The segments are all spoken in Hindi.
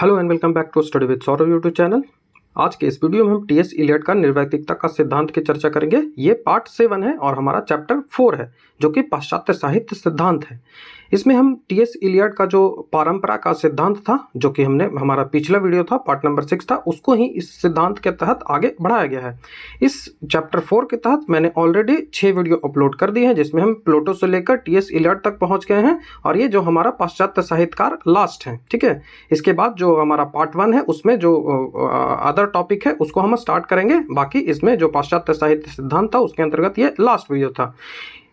Hello and welcome back to study with Saurabh YouTube channel. आज के इस वीडियो में हम टी.एस. इलियट का निर्वैयक्तिकता का सिद्धांत की चर्चा करेंगे। ये पार्ट 7 है और हमारा चैप्टर 4 है जो कि पाश्चात्य साहित्य सिद्धांत है। इसमें हम टी.एस. इलियट का जो परंपरा का सिद्धांत था, जो कि हमने हमारा पिछला वीडियो था पार्ट नंबर 6 था, उसको ही इस सिद्धांत के तहत आगे बढ़ाया गया है। इस चैप्टर 4 के तहत मैंने ऑलरेडी 6 वीडियो अपलोड कर दिए हैं, जिसमें हम प्लेटो से लेकर टी.एस. इलियट तक पहुंच गए हैं और ये जो हमारा पाश्चात्य साहित्यकार लास्ट है। ठीक है, इसके बाद जो हमारा पार्ट 1 है उसमें जो अदर टॉपिक है उसको हम स्टार्ट करेंगे। बाकी इसमें जो पाश्चात्य साहित्य सिद्धांत था उसके अंतर्गत ये लास्ट वीडियो था।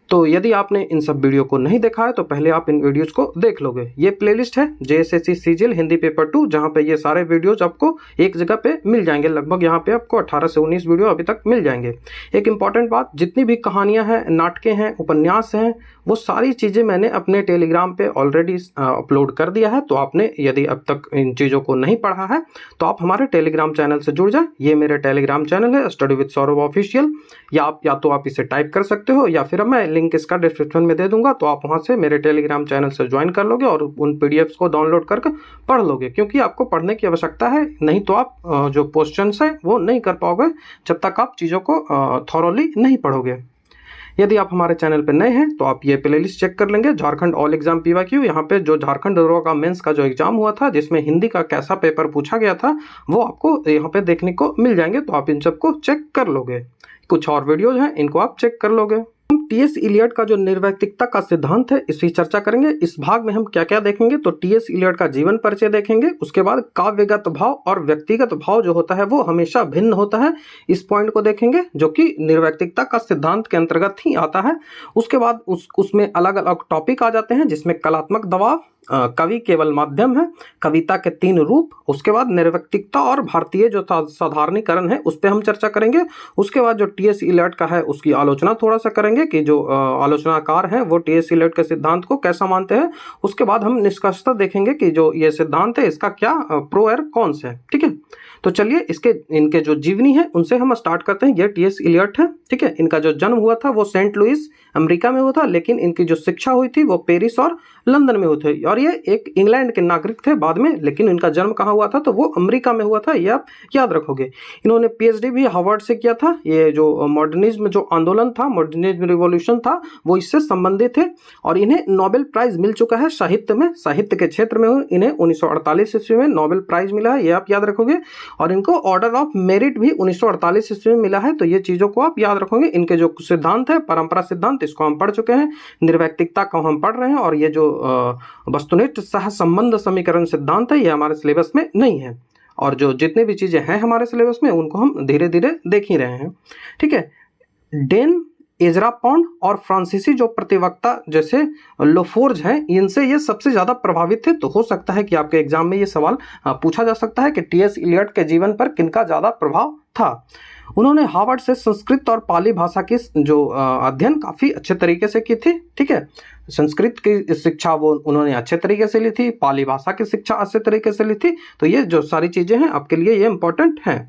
तो यदि आपने इन सब वीडियो को नहीं देखा है तो पहले आप इन वीडियोस को देख लोगे। ये प्लेलिस्ट है जेएसएससी सीजीएल हिंदी पेपर 2, जहाँ पे ये सारे वीडियोस आपको एक जगह पे मिल जाएंगे। लगभग यहाँ पे आपको 18 से 19 वीडियो अभी तक मिल जाएंगे। एक इंपॉर्टेंट बात, जितनी भी कहानियाँ हैं, नाटकें हैं, उपन्यास हैं, वो सारी चीज़ें मैंने अपने टेलीग्राम पे ऑलरेडी अपलोड कर दिया है। तो आपने यदि अब तक इन चीज़ों को नहीं पढ़ा है तो आप हमारे टेलीग्राम चैनल से जुड़ जाए। ये मेरे टेलीग्राम चैनल है स्टडी विद सौरभ ऑफिशियल, या तो आप इसे टाइप कर सकते हो या फिर मैं लिंक इसका डिस्क्रिप्शन में दे दूंगा। तो आप वहां से मेरे टेलीग्राम चैनल से ज्वाइन कर लोगे और उन पीडीएफ्स को डाउनलोड करके पढ़ लोगे, क्योंकि आपको पढ़ने की आवश्यकता है। नहीं तो आप जो क्वेश्चंस हैं वो नहीं कर पाओगे जब तक आप चीज़ों को थॉरोली नहीं पढ़ोगे। यदि आप हमारे चैनल पर नए हैं तो आप ये प्लेलिस्ट चेक कर लेंगे। झारखंड ऑल एग्जाम पीवाईक्यू, यहाँ पे जो झारखंड दरोगा का मेंस का जो एग्जाम हुआ था, जिसमें हिंदी का कैसा पेपर पूछा गया था, वो आपको यहाँ पे देखने को मिल जाएंगे। तो आप इन सबको चेक कर लोगे। कुछ और वीडियोज हैं, इनको आप चेक कर लोगे। हम टी.एस. इलियट का जो निर्वैयक्तिकता का सिद्धांत है इसकी चर्चा करेंगे। इस भाग में हम क्या क्या देखेंगे तो टी.एस. इलियट का जीवन परिचय देखेंगे। उसके बाद काव्यगत भाव और व्यक्तिगत भाव जो होता है वो हमेशा भिन्न होता है, इस पॉइंट को देखेंगे, जो कि निर्वैयक्तिकता का सिद्धांत के अंतर्गत ही आता है। उसके बाद उसमें अलग अलग टॉपिक आ जाते हैं, जिसमें कलात्मक दबाव, कवि केवल माध्यम है, कविता के 3 रूप, उसके बाद निर्वैयक्तिकता और भारतीय जो साधारणीकरण है उस पर हम चर्चा करेंगे। उसके बाद जो टी.एस. इलियट का है उसकी आलोचना थोड़ा सा करेंगे कि जो आलोचनाकार हैं वो टी.एस. इलियट के सिद्धांत को कैसा मानते हैं। उसके बाद हम निष्कर्षतः देखेंगे कि जो ये सिद्धांत है इसका क्या प्रो और कॉन्स है। ठीक है, तो चलिए इनके जो जीवनी है उनसे हम स्टार्ट करते हैं। ये टी.एस. इलियट है। ठीक है, इनका जो जन्म हुआ था वो सेंट लुइस अमेरिका में हुआ था, लेकिन इनकी जो शिक्षा हुई थी वो पेरिस और लंदन में हुई थी। और ये एक इंग्लैंड के नागरिक थे बाद में, लेकिन इनका जन्म कहाँ हुआ था तो वो अमेरिका में हुआ था, ये आप याद रखोगे। इन्होंने पीएचडी भी हार्वर्ड से किया था। ये जो मॉडर्निज्म जो आंदोलन था, मॉडर्निज्म रिवॉल्यूशन था, वो इससे संबंधित है। और इन्हें नोबेल प्राइज मिल चुका है साहित्य में, साहित्य के क्षेत्र में इन्हें 1948 ईस्वी में नोबेल प्राइज मिला है, ये आप याद रखोगे। और इनको ऑर्डर ऑफ मेरिट भी 1948 ईस्वी में मिला है। तो ये चीज़ों को आप याद रखोगे। इनके जो सिद्धांत है, परंपरा सिद्धांत, इसको हम पढ़ चुके हैं। निर्वैयक्तिकता को हम पढ़ रहे हैं। और ये जो वस्तुनिष्ठ सह संबंध समीकरण सिद्धांत है ये हमारे सिलेबस में नहीं है। और जो जितने भी चीज़ें हैं हमारे सिलेबस में उनको हम धीरे धीरे देख ही रहे हैं। ठीक है, डेन, एजरा पॉन्ड और फ्रांसीसी जो प्रतिवक्ता जैसे लोफोर्ज हैं, इनसे ये सबसे ज़्यादा प्रभावित थे। तो हो सकता है कि आपके एग्जाम में ये सवाल पूछा जा सकता है कि टी.एस. इलियट के जीवन पर किनका ज़्यादा प्रभाव था। उन्होंने हार्वर्ड से संस्कृत और पाली भाषा की जो अध्ययन काफ़ी अच्छे तरीके से की थी। ठीक है, संस्कृत की शिक्षा वो उन्होंने अच्छे तरीके से ली थी, पाली भाषा की शिक्षा अच्छे तरीके से ली थी। तो ये जो सारी चीज़ें हैं आपके लिए ये इंपॉर्टेंट हैं।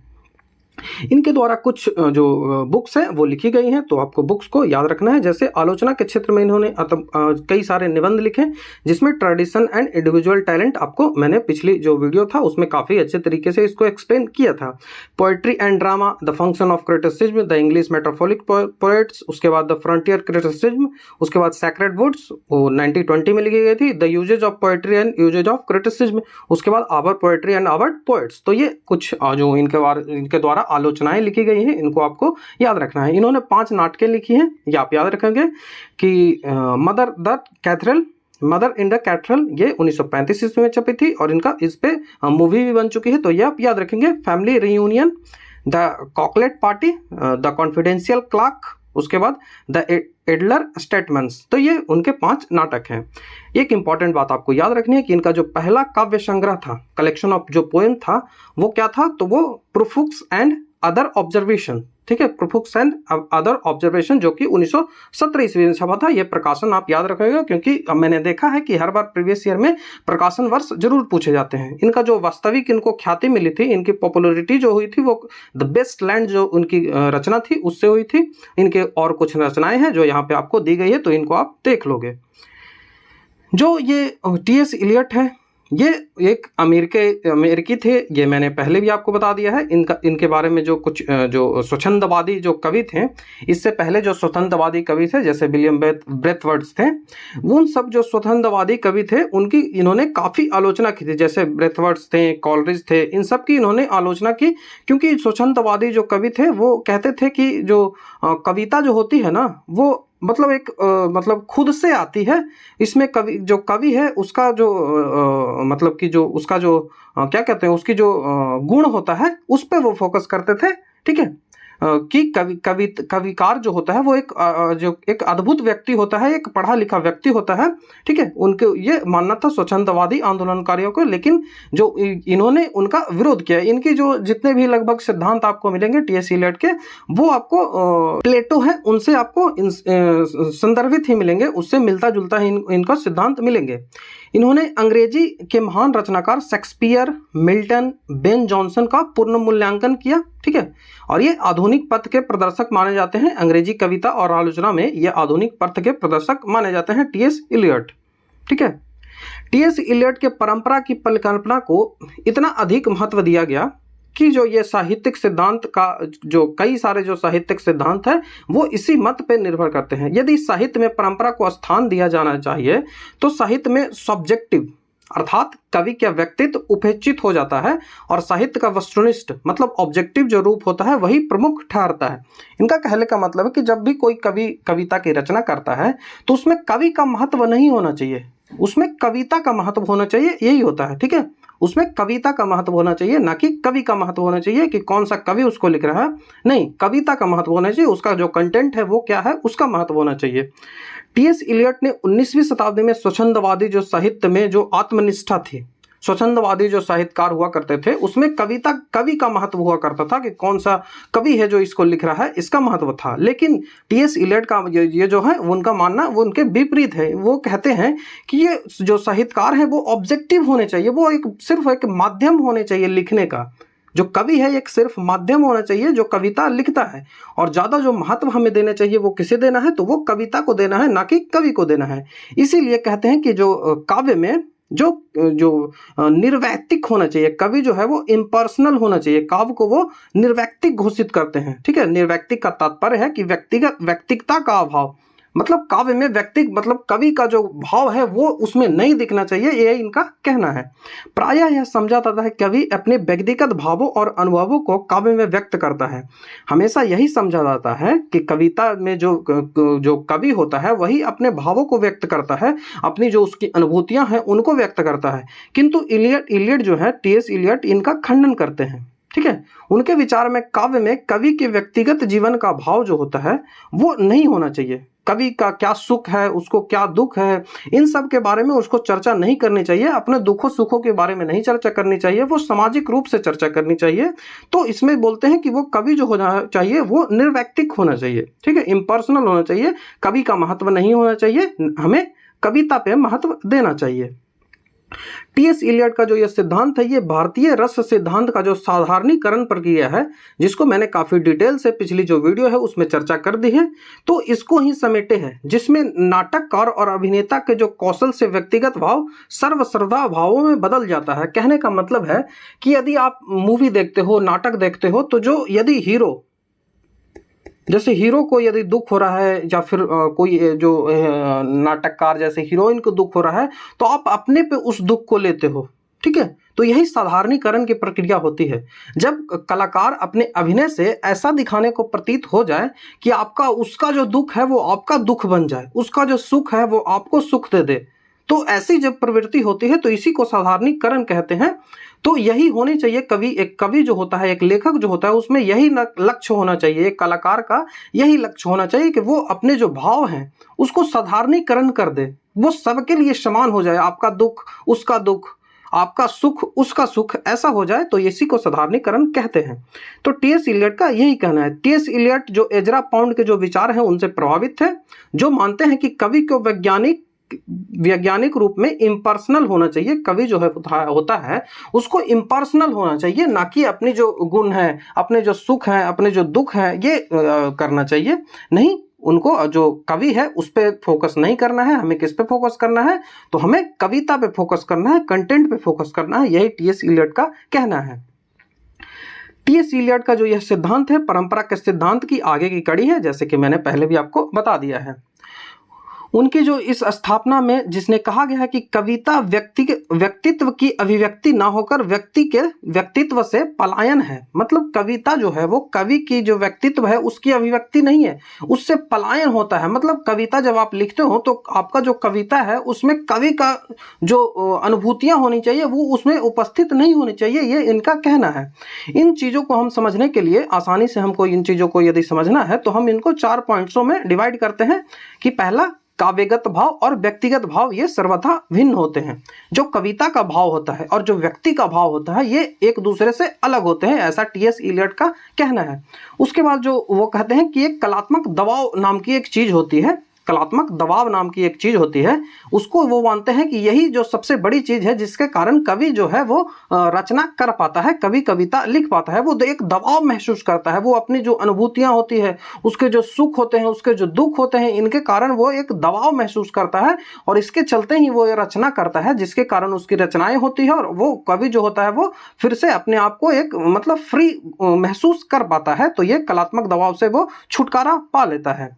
इनके द्वारा कुछ जो बुक्स हैं वो लिखी गई हैं, तो आपको बुक्स को याद रखना है। जैसे आलोचना के क्षेत्र में इन्होंने कई सारे निबंध लिखे, जिसमें ट्रेडिशन एंड इंडिविजुअल टैलेंट, आपको मैंने पिछली जो वीडियो था उसमें काफ़ी अच्छे तरीके से इसको एक्सप्लेन किया था। Poetry and drama, the function of criticism, the English metaphoric poets, उसके बाद द फ्रंटियर क्रिटिसिज्म, उसके बाद सैक्रेड वुड्स, वो 1920 में लिखी गई थी। The uses of poetry and uses of criticism, उसके बाद our poetry and our poets. तो ये कुछ जो इनके द्वारा आलोचनाएं लिखी गई हैं, इनको आपको याद रखना है। इन्होंने 5 नाटकें लिखी हैं, ये आप याद रखेंगे कि मदर इन द कैथेड्रल, ये 1935 ईस्वी में छपी थी और इनका इस पे मूवी भी बन चुकी है। तो ये आप याद रखेंगे। फैमिली रियूनियन, द कॉकलेट पार्टी, द कॉन्फिडेंशियल क्लार्क, उसके बाद द एडलर स्टेटमेंट्स। तो ये उनके 5 नाटक हैं। एक इंपॉर्टेंट बात आपको याद रखनी है कि इनका जो पहला काव्य संग्रह था, कलेक्शन ऑफ जो पोएम था, वो क्या था तो वो प्रूफुक्स एंड अदर ऑब्जर्वेशन। ठीक है, प्रूफुक्स एंड अदर ऑब्जर्वेशन, जो कि 1917 ईस्वी में छपा था। ये प्रकाशन आप याद रखिएगा, क्योंकि मैंने देखा है कि हर बार प्रीवियस ईयर में प्रकाशन वर्ष जरूर पूछे जाते हैं। इनका जो वास्तविक इनको ख्याति मिली थी, इनकी पॉपुलरिटी जो हुई थी वो द बेस्ट लैंड जो उनकी रचना थी उससे हुई थी। इनके और कुछ रचनाएं हैं जो यहाँ पे आपको दी गई है, तो इनको आप देख लोगे। जो ये टी.एस. इलियट है ये एक अमेरिकी थे, ये मैंने पहले भी आपको बता दिया है। इनके बारे में जो कुछ जो स्वच्छंदवादी जो कवि थे, इससे पहले जो स्वतंत्रवादी कवि थे जैसे विलियम ब्रेथवर्ड्स थे, उन सब जो स्वतंत्रवादी कवि थे उनकी इन्होंने काफ़ी आलोचना की थी। जैसे ब्रेथवर्ड्स थे, कॉलरिज थे, इन सब की इन्होंने आलोचना की, क्योंकि स्वतंत्रवादी जो कवि थे वो कहते थे कि जो कविता जो होती है ना, वो मतलब एक मतलब खुद से आती है। इसमें कवि है उसका जो मतलब कि जो उसका जो क्या कहते हैं, उसकी जो गुण होता है उस पे वो फोकस करते थे। ठीक है, कि कविकार जो होता है वो जो एक अद्भुत व्यक्ति होता है, एक पढ़ा लिखा व्यक्ति होता है। ठीक है, उनके ये मानना था स्वच्छंदवादी आंदोलनकारियों को, लेकिन जो इन्होंने उनका विरोध किया। इनकी जो जितने भी लगभग सिद्धांत आपको मिलेंगे टीएस इलियट के, वो आपको प्लेटो है उनसे आपको संदर्भित ही मिलेंगे, उससे मिलता जुलता ही इनका सिद्धांत मिलेंगे। इन्होंने अंग्रेजी के महान रचनाकार शेक्सपियर, मिल्टन, बेन जॉनसन का पूर्ण मूल्यांकन किया। ठीक है, और ये आधुनिक पथ के प्रदर्शक माने जाते हैं। अंग्रेजी कविता और आलोचना में ये आधुनिक पथ के प्रदर्शक माने जाते हैं टीएस इलियट। ठीक है, टीएस इलियट के परंपरा की परिकल्पना को इतना अधिक महत्व दिया गया कि जो ये साहित्यिक सिद्धांत का जो कई सारे जो साहित्यिक सिद्धांत है वो इसी मत पे निर्भर करते हैं। यदि साहित्य में परंपरा को स्थान दिया जाना चाहिए तो साहित्य में सब्जेक्टिव अर्थात कवि का व्यक्तित्व उपेक्षित हो जाता है और साहित्य का वस्तुनिष्ठ मतलब ऑब्जेक्टिव जो रूप होता है वही प्रमुख ठहरता है। इनका कहने का मतलब है कि जब भी कोई कवि कविता की रचना करता है तो उसमें कवि का महत्व नहीं होना चाहिए, उसमें कविता का महत्व होना चाहिए, यही होता है। ठीक है, उसमें कविता का महत्व होना चाहिए, ना कि कवि का महत्व होना चाहिए कि कौन सा कवि उसको लिख रहा है। नहीं, कविता का महत्व होना चाहिए, उसका जो कंटेंट है वो क्या है उसका महत्व होना चाहिए। टीएस इलियट ने 19वीं शताब्दी में स्वच्छंदवादी जो साहित्य में जो आत्मनिष्ठा थी, स्वच्छंदवादी जो साहित्यकार हुआ करते थे उसमें कवि का महत्व हुआ करता था कि कौन सा कवि है जो इसको लिख रहा है, इसका महत्व था। लेकिन टीएस इलियट का ये जो है उनका मानना वो उनके विपरीत है। वो कहते हैं कि ये जो साहित्यकार है वो ऑब्जेक्टिव होने चाहिए, वो सिर्फ एक माध्यम होने चाहिए लिखने का। जो कवि है एक सिर्फ माध्यम होना चाहिए जो कविता लिखता है, और ज़्यादा जो महत्व हमें देना चाहिए वो किसे देना है, तो वो कविता को देना है, ना कि कवि को देना है। इसीलिए कहते हैं कि जो काव्य में जो निर्वैयक्तिक होना चाहिए, कवि जो है वो इम्पर्सनल होना चाहिए, काव्य को वो निर्वैयक्तिक घोषित करते हैं। ठीक है, निर्वैयक्तिक का तात्पर्य है कि व्यक्तिगता का अभाव, मतलब काव्य में व्यक्ति मतलब कवि का जो भाव है वो उसमें नहीं दिखना चाहिए, ये इनका कहना है। प्रायः यह समझा जाता है कवि अपने व्यक्तिगत भावों और अनुभवों को काव्य में व्यक्त करता है। हमेशा यही समझा जाता है कि कविता में जो कवि होता है वही अपने भावों को व्यक्त करता है, अपनी जो उसकी अनुभूतियां हैं उनको व्यक्त करता है। किंतु इलियट जो है, टीएस इलियट, इनका खंडन करते हैं। ठीक है, उनके विचार में काव्य में कवि के व्यक्तिगत जीवन का भाव जो होता है वो नहीं होना चाहिए। कवि का क्या सुख है, उसको क्या दुख है, इन सब के बारे में उसको चर्चा नहीं करनी चाहिए, अपने दुखों सुखों के बारे में नहीं चर्चा करनी चाहिए, वो सामाजिक रूप से चर्चा करनी चाहिए। तो इसमें बोलते हैं कि वो कवि जो होना चाहिए वो निर्वैयक्तिक होना चाहिए। ठीक है, इम्पर्सनल होना चाहिए, कवि का महत्व नहीं होना चाहिए, हमें कविता पे महत्व देना चाहिए। टीएस इलियट का जो ये सिद्धांत है ये भारतीय रस सिद्धांत का जो साधारणीकरण प्रक्रिया है, जिसको मैंने काफी डिटेल से पिछली जो वीडियो है उसमें चर्चा कर दी है, तो इसको ही समेटे हैं, जिसमें नाटककार और अभिनेता के जो कौशल से व्यक्तिगत भाव सर्वश्रद्धा भावों में बदल जाता है। कहने का मतलब है कि यदि आप मूवी देखते हो, नाटक देखते हो, तो जो यदि हीरो, जैसे हीरो को यदि दुख हो रहा है या फिर कोई जो नाटककार जैसे हीरोइन को दुख हो रहा है तो आप अपने पे उस दुख को लेते हो। ठीक है, तो यही साधारणीकरण की प्रक्रिया होती है। जब कलाकार अपने अभिनय से ऐसा दिखाने को प्रतीत हो जाए कि आपका उसका जो दुख है वो आपका दुख बन जाए, उसका जो सुख है वो आपको सुख दे दे, तो ऐसी जब प्रवृत्ति होती है तो इसी को साधारणीकरण कहते हैं। तो यही होनी चाहिए एक कवि जो होता है, एक लेखक जो होता है, उसमें यही लक्ष्य होना चाहिए, एक कलाकार का यही लक्ष्य होना चाहिए कि वो अपने जो भाव हैं उसको साधारणीकरण कर दे, वो सबके लिए समान हो जाए, आपका दुख उसका दुख, आपका सुख उसका सुख, ऐसा हो जाए, तो इसी को साधारणीकरण कहते हैं। तो टीएस इलियट का यही कहना है। टीएस इलियट जो एजरा पाउंड के जो विचार हैं उनसे प्रभावित थे, जो मानते हैं कि कवि को वैज्ञानिक रूप में इम्पर्सनल होना चाहिए, कवि जो है होता है उसको इम्पर्सनल होना चाहिए, ना कि अपनी जो गुण है, अपने जो सुख है, अपने जो दुख है ये करना चाहिए। नहीं, उनको जो कवि है उस पर फोकस नहीं करना है, हमें किस पे फोकस करना है, तो हमें कविता पे फोकस करना है, कंटेंट पे फोकस करना है। यही टी एस इलियट का कहना है। टी एस इलियट का जो यह सिद्धांत है परंपरा के सिद्धांत की आगे की कड़ी है, जैसे कि मैंने पहले भी आपको बता दिया है। उनकी जो इस स्थापना में जिसने कहा गया है कि कविता व्यक्तित्व की अभिव्यक्ति ना होकर व्यक्ति के व्यक्तित्व से पलायन है, मतलब कविता जो है वो कवि की जो व्यक्तित्व है उसकी अभिव्यक्ति नहीं है, उससे पलायन होता है। मतलब कविता जब आप लिखते हो तो आपका जो कविता है उसमें कवि का जो अनुभूतियां होनी चाहिए वो उसमें उपस्थित नहीं होनी चाहिए, ये इनका कहना है। इन चीज़ों को हम समझने के लिए आसानी से हमको इन चीज़ों को यदि समझना है तो हम इनको 4 पॉइंट्सों में डिवाइड करते हैं कि पहला, काव्यगत भाव और व्यक्तिगत भाव ये सर्वथा भिन्न होते हैं। जो कविता का भाव होता है और जो व्यक्ति का भाव होता है ये एक दूसरे से अलग होते हैं, ऐसा टी एस इलियट का कहना है। उसके बाद जो वो कहते हैं कि एक कलात्मक दबाव नाम की एक चीज होती है, कलात्मक दबाव नाम की एक चीज होती है, उसको वो मानते हैं कि यही जो सबसे बड़ी चीज है जिसके कारण कवि जो है वो रचना कर पाता है, कवि कविता लिख पाता है। वो एक दबाव महसूस करता है, वो अपनी जो अनुभूतियां होती है, उसके जो सुख होते हैं, उसके जो दुख होते हैं, इनके कारण वो एक दबाव महसूस करता है और इसके चलते ही वो ये रचना करता है, जिसके कारण उसकी रचनाएं होती है और वो कवि जो होता है वो फिर से अपने आप को एक मतलब फ्री महसूस कर पाता है। तो ये कलात्मक दबाव से वो छुटकारा पा लेता है।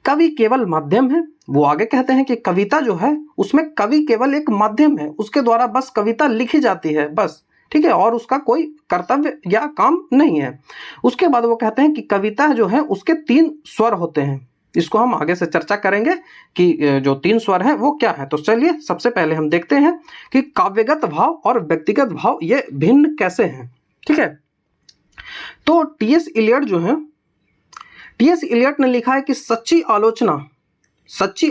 कवि केवल माध्यम है, वो आगे कहते हैं कि कविता जो है उसमें कवि केवल एक माध्यम है, उसके द्वारा बस कविता लिखी जाती है बस, ठीक है, और उसका कोई कर्तव्य या काम नहीं है। उसके बाद वो कहते हैं कि कविता जो है उसके 3 स्वर होते हैं। इसको हम आगे से चर्चा करेंगे कि जो 3 स्वर हैं वो क्या है। तो चलिए सबसे पहले हम देखते हैं कि काव्यगत भाव और व्यक्तिगत भाव ये भिन्न कैसे हैं, ठीक है। तो टी एस इलियट जो है, टी एस इलियट ने लिखा है कि सच्ची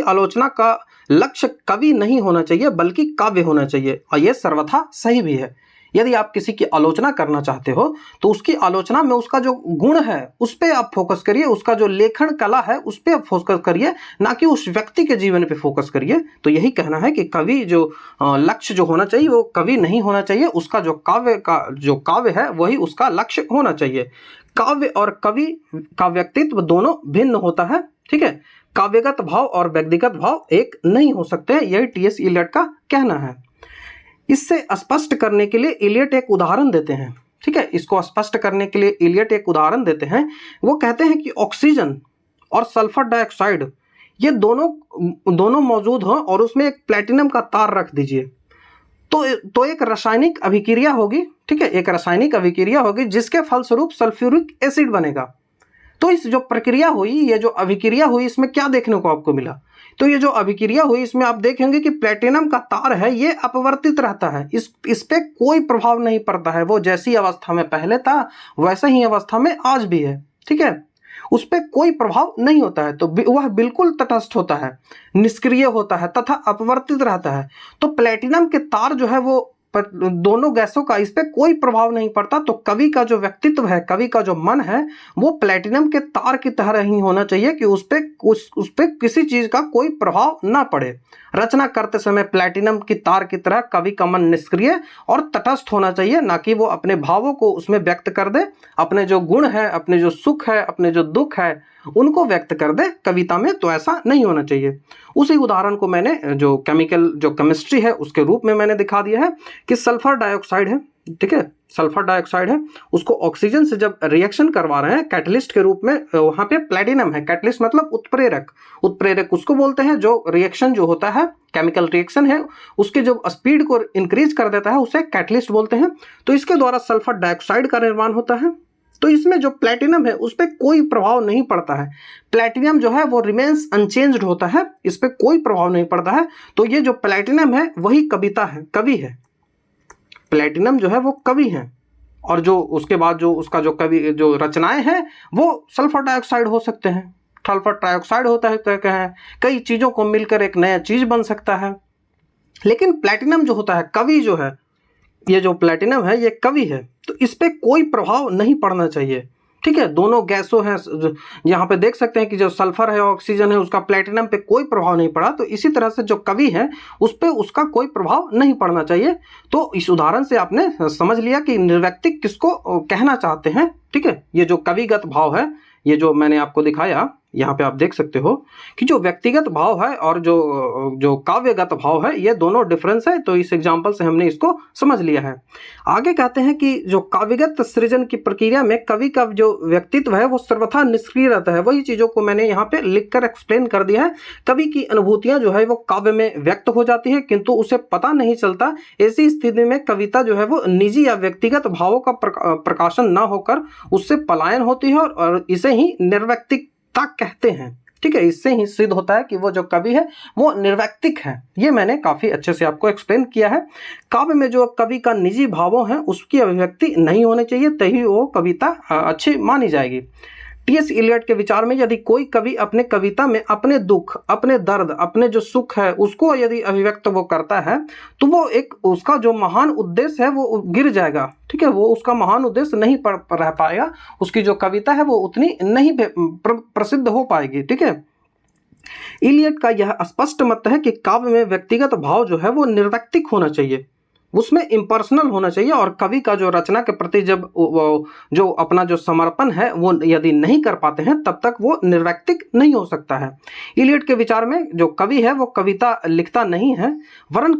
आलोचना का लक्ष्य कवि नहीं होना चाहिए बल्कि काव्य होना चाहिए, और यह सर्वथा सही भी है। यदि आप किसी की आलोचना करना चाहते हो तो उसकी आलोचना में उसका जो गुण है उस पर आप फोकस करिए, उसका जो लेखन कला है उस पर आप फोकस करिए, ना कि उस व्यक्ति के जीवन पे फोकस करिए। तो यही कहना है कि कवि जो लक्ष्य जो होना चाहिए वो कवि नहीं होना चाहिए, उसका जो काव्य है वही उसका लक्ष्य होना चाहिए। काव्य और कवि का व्यक्तित्व दोनों भिन्न होता है, ठीक है। काव्यगत भाव और व्यक्तिगत भाव एक नहीं हो सकते हैं, यही टी एस इलियट का कहना है। इससे स्पष्ट करने के लिए इलियट एक उदाहरण देते हैं, ठीक है। इसको स्पष्ट करने के लिए इलियट एक उदाहरण देते हैं। वो कहते हैं कि ऑक्सीजन और सल्फर डाइऑक्साइड ये दोनों मौजूद हों और उसमें एक प्लेटिनम का तार रख दीजिए तो एक रासायनिक अभिक्रिया होगी, ठीक है, एक रासायनिक अभिक्रिया होगी जिसके फलस्वरूप सल्फ्यूरिक एसिड बनेगा। तो इस जो प्रक्रिया हुई, ये जो अभिक्रिया हुई, इसमें क्या देखने को आपको मिला? तो ये जो अभिक्रिया हुई इसमें आप देखेंगे कि प्लेटिनम का तार है ये अपवर्तित रहता है, इस पे कोई प्रभाव नहीं पड़ता है। वो जैसी अवस्था में पहले था वैसे ही अवस्था में आज भी है, ठीक है, उस पर कोई प्रभाव नहीं होता है। तो वह बिल्कुल तटस्थ होता है, निष्क्रिय होता है तथा अपवर्तित रहता है। तो प्लेटिनम के तार जो है वो दोनों गैसों का इस पे कोई प्रभाव नहीं पड़ता। तो कवि का जो व्यक्तित्व है, कवि का जो मन है वो प्लेटिनम के तार की तरह ही होना चाहिए कि उस पे किसी चीज का कोई प्रभाव ना पड़े। रचना करते समय प्लेटिनम की तार की तरह कवि का मन निष्क्रिय और तटस्थ होना चाहिए, ना कि वो अपने भावों को उसमें व्यक्त कर दे, अपने जो गुण है, अपने जो सुख है, अपने जो दुख है उनको व्यक्त कर दे कविता में। तो ऐसा नहीं होना चाहिए। उसी उदाहरण को मैंने जो केमिस्ट्री है उसके रूप में मैंने दिखा दिया है कि सल्फर डाइऑक्साइड है, ठीक है, सल्फर डाइऑक्साइड है, उसको ऑक्सीजन से जब रिएक्शन करवा रहे हैं कैटलिस्ट के रूप में, वहां पे प्लेटिनम है। कैटलिस्ट मतलब उत्प्रेरक उसको बोलते हैं। जो रिएक्शन जो होता है, केमिकल रिएक्शन है, उसके जो स्पीड को इंक्रीज कर देता है उसे कैटलिस्ट बोलते हैं। तो इसके द्वारा सल्फर डाइऑक्साइड का निर्माण होता है। तो इसमें जो प्लेटिनम है उस पर कोई प्रभाव नहीं पड़ता है। प्लेटिनम जो है वो रिमेन्स अनचेंज्ड होता है, इस पर कोई प्रभाव नहीं पड़ता है। तो ये जो प्लेटिनम है वही कविता है, कवि है। प्लेटिनम जो है वो कवि है, और जो उसके बाद जो उसका जो कवि जो रचनाएं हैं वो सल्फर डाइऑक्साइड हो सकते हैं। सल्फर डाइऑक्साइड होता है तो क्या है, कई चीजों को मिलकर एक नया चीज बन सकता है। लेकिन प्लेटिनम जो होता है, कवि जो है, ये जो प्लेटिनम है ये कवि है, तो इस पे कोई प्रभाव नहीं पड़ना चाहिए, ठीक है। दोनों गैसों हैं, यहाँ पे देख सकते हैं कि जो सल्फर है ऑक्सीजन है उसका प्लेटिनम पे कोई प्रभाव नहीं पड़ा। तो इसी तरह से जो कवि है उस पे उसका कोई प्रभाव नहीं पड़ना चाहिए। तो इस उदाहरण से आपने समझ लिया कि निर्व्यक्तिक किसको कहना चाहते हैं, ठीक है। ये जो कविगत भाव है, ये जो मैंने आपको दिखाया यहाँ पे आप देख सकते हो कि जो व्यक्तिगत भाव है और जो काव्यगत भाव है, ये दोनों डिफरेंस है। तो इस एग्जाम्पल से हमने इसको समझ लिया है। आगे कहते हैं कि जो काव्यगत सृजन की प्रक्रिया में कवि का जो व्यक्तित्व है वो सर्वथा निष्क्रिय रहता है। वही चीज़ों को मैंने यहाँ पे लिखकर एक्सप्लेन कर दिया है। कवि की अनुभूतियाँ जो है वो काव्य में व्यक्त हो जाती है, किंतु उसे पता नहीं चलता। ऐसी स्थिति में कविता जो है वो निजी या व्यक्तिगत भावों का प्रकाशन न होकर उससे पलायन होती है और इसे ही निर्व्यक्तिकता कहते हैं। ठीक है, इससे ही सिद्ध होता है कि वो जो कवि है वो निर्व्यक्तिक है। ये मैंने काफ़ी अच्छे से आपको एक्सप्लेन किया है। काव्य में जो कवि का निजी भावों है उसकी अभिव्यक्ति नहीं होनी चाहिए, तभी वो कविता अच्छी मानी जाएगी। टी.एस. इलियट के विचार में यदि कोई कवि अपने कविता में अपने दुख, अपने दर्द, अपने जो सुख है उसको यदि अभिव्यक्त वो करता है तो वो एक उसका जो महान उद्देश्य है वो गिर जाएगा। ठीक है, वो उसका महान उद्देश्य नहीं रह पाएगा, उसकी जो कविता है वो उतनी नहीं प्रसिद्ध हो पाएगी। ठीक है, इलियट का यह स्पष्ट मत है कि काव्य में व्यक्तिगत भाव जो है वो निर्व्यक्तिक होना चाहिए, उसमें इम्पर्सनल होना चाहिए। और कवि का जो रचना के प्रति जब जो अपना जो समर्पण है वो यदि नहीं कर पाते हैं तब तक वो निर्व्यक्तिक नहीं हो सकता है। इलियट के विचार में जो कवि है वो कविता लिखता नहीं है, वरन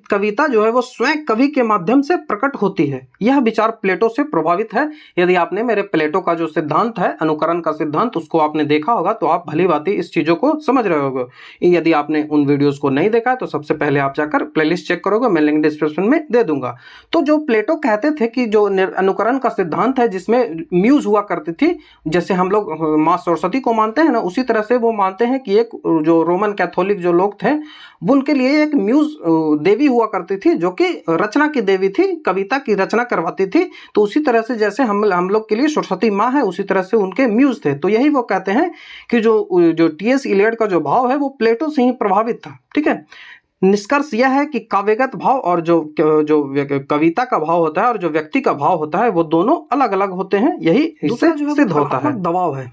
कविता जो है वो स्वयं कवि के माध्यम से प्रकट होती है। यह विचार प्लेटो से प्रभावित है। यदि आपने मेरे प्लेटो का जो सिद्धांत है, अनुकरण का सिद्धांत, उसको आपने देखा होगा तो आप भली भांति इस चीज़ों को समझ रहे होगे। यदि आपने उन वीडियोज़ को नहीं देखा तो सबसे पहले आप जाकर प्लेलिस्ट चेक करोगे, मैं लिंक डिस्क्रिप्शन में दे दूंगा। तो जो प्लेटो कहते थे कि जो अनुकरण का सिद्धांत है जिसमें म्यूज हुआ करती थी, जैसे हम लोग माँ सरस्वती को मानते हैं ना, उसी तरह से वो मानते हैं कि एक जो रोमन कैथोलिक जो लोग थे उनके लिए एक म्यूज देवी हुआ करती थी जो कि रचना की देवी थी, कविता की रचना करवाती थी। तो उसी तरह से जैसे हम लोग के लिए सरस्वती माँ है उसी तरह से उनके म्यूज थे। तो यही वो कहते हैं कि जो टी.एस. इलियट का जो भाव है वो प्लेटो से ही प्रभावित था। ठीक है, निष्कर्ष यह है कि काव्यगत भाव और जो कविता का भाव होता है और जो व्यक्ति का भाव होता है वो दोनों अलग अलग होते हैं। यही इससे सिद्ध होता है। दबाव है।